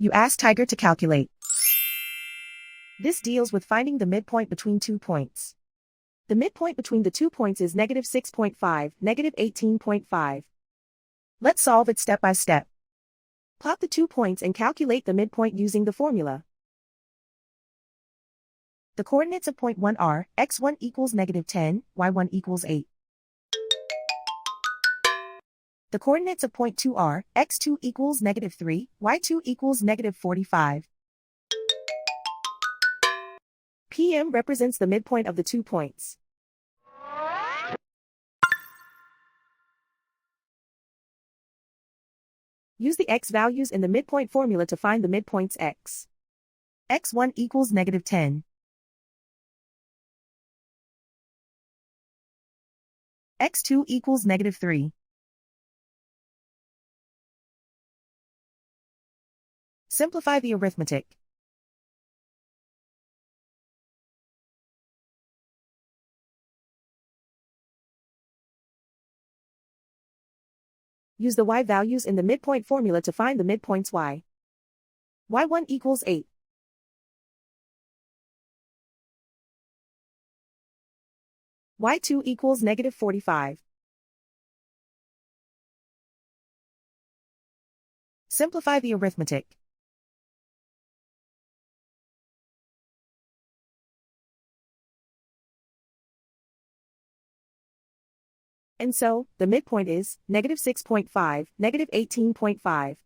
You ask Tiger to calculate. This deals with finding the midpoint between 2 points. The midpoint between the 2 points is -6.5, -18.5. Let's solve it step by step. Plot the 2 points and calculate the midpoint using the formula. The coordinates of point 1 are, x1 equals -10, y1 equals 8. The coordinates of point 2 are, x2 equals -3, y2 equals -45. PM represents the midpoint of the 2 points. Use the x values in the midpoint formula to find the midpoints x. x1 equals -10. x2 equals -3. Simplify the arithmetic. Use the y values in the midpoint formula to find the midpoints y. y1 equals 8. y2 equals -45. Simplify the arithmetic. And so, the midpoint is -6.5, -18.5.